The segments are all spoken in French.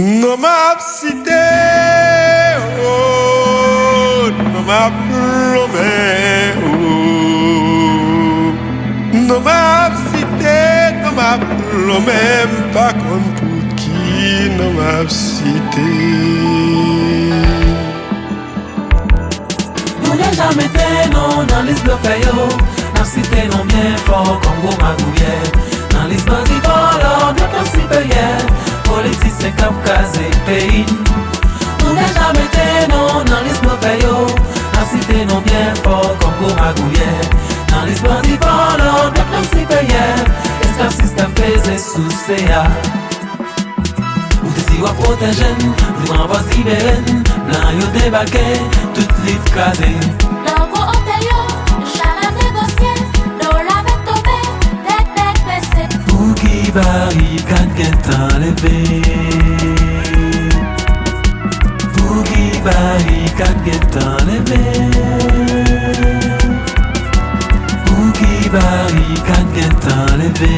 No map cité, oh, no map lomé, oh. No map cité, no map lomé, pas comme pour qui no map cité. Nous n'avons jamais été non dans l'île de Fayo, n'a cité non bien fort comme gros magouillet. Dans l'île de Fayo, notre supérieur. Politique c'est cap casé pays. Nous n'avons jamais été non dans l'isme payo. La cité non bien fort comme Gomagouillet. Dans l'isme d'Ivoire, notre supérieur. Est-ce qu'un système pesé sous CA? Ou des ivoires protégés, nous renvoie libérés. Blanc yo débarqué, toute l'île casée. L'engo otayo, jamais négocié. Dollar va tomber, tête baissée. Pour qui barricade qu'est enlevé. Pour qui barricade qu'est enlevé. Pour qui barricade qu'est enlevé.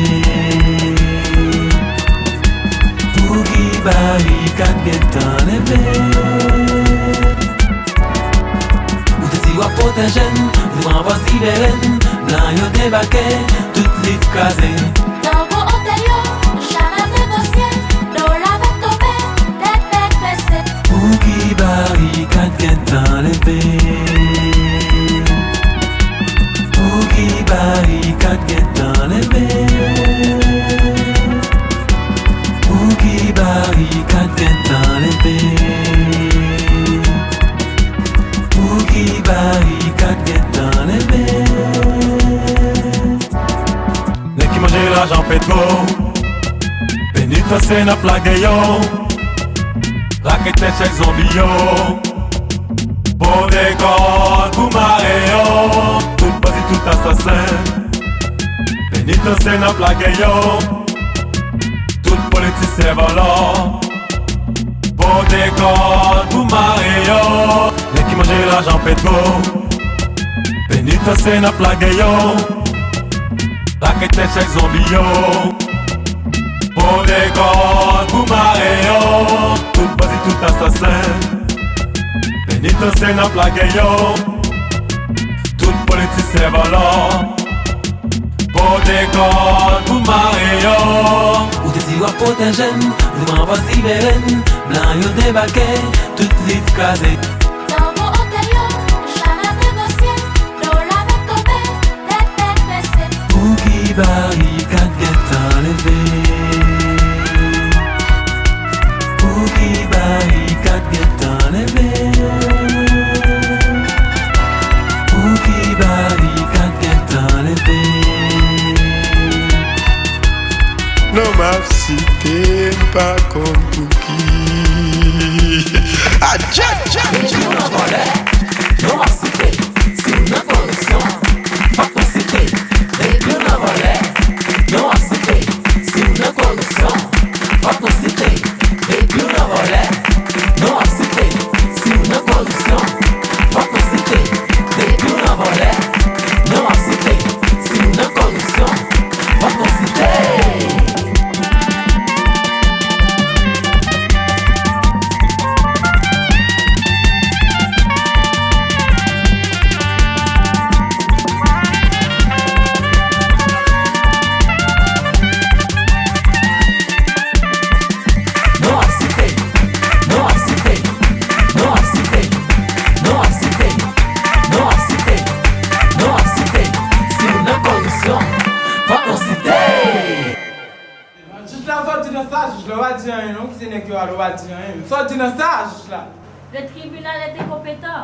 Pour qui barricade qu'est enlevé. Ou des ivoires protégés, nous renvoie libérés. Blanc yo débarqué, toute l'île casée. L'engo otayo, jamais négocié. Dollar va tomber, tête baissée. Pour qui barricade qu'est enlevé. Pour qui barricade qu'est enlevé. Pour qui barricade qu'est enlevé. Pour qui barricade qu'est enlevé. Les qui mangent l'argent pétrole. Pénitentiaire n'a plagué yo. Raquette chaque zombie yo. Pour des corps, pour marrer yo. Tout basi, tout assassin. Pénitentiaire n'a plagué yo. Tout politicien volant. Pour des corps, pour marrer yo. Les qui mangent l'argent pétrole. Pénitentiaire n'a plagué yo. Raquette chaque zombie yo. Pour des corps, pour marrer yo. Tout basi, tout assassin. Pénitentiaire n'a plagué yo. Tout politicien volant. Pour des corps, pour marrer yo. Ou des ivoires protégés, nous renvoie libérés. Blanc yo débarqué, toute l'île casée. L'engo otayo, jamais négocié. Dollar va tomber, tête baissée. Pour qui barricade qu'est enlevé. Pour qui barricade qu'est enlevé. Pour qui barricade qu'est enlevé. No map cité, pas comme pour qui. Ah, tcha, tcha, Si on en volait, non à citer. Si on en corruption, pas qu'on citer. Et puis on en volait, non à citer. Si on en corruption, pas qu'on citer. Et puis on en volait, non à citer. Si on en corruption, pas qu'on citer. Et puis on en volait, non à citer. Si on en corruption, pas qu'on citer. Non à citer, non à citer, non à citer, non à citer, non à citer, non à citer. Si on a corruption, pas qu'on citer. Juste là, sorti dans ça, je le vais dire, non? Qui c'est que je le vais dire? Sorti dans ça, juste là. Le tribunal était compétent.